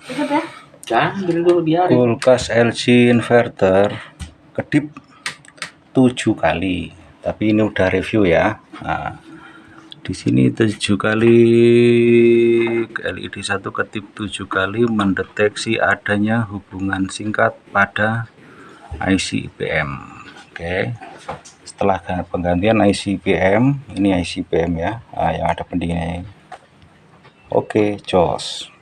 Tutup ya. Jangan beli dulu biar. Kulkas LG inverter kedip 7 kali, tapi ini udah review ya. Nah, di sini 7 kali LED 1 kedip 7 kali mendeteksi adanya hubungan singkat pada IC IPM. Oke. Setelah penggantian IC IPM, ini IC IPM ya, yang ada pendinginnya. Oke, jos.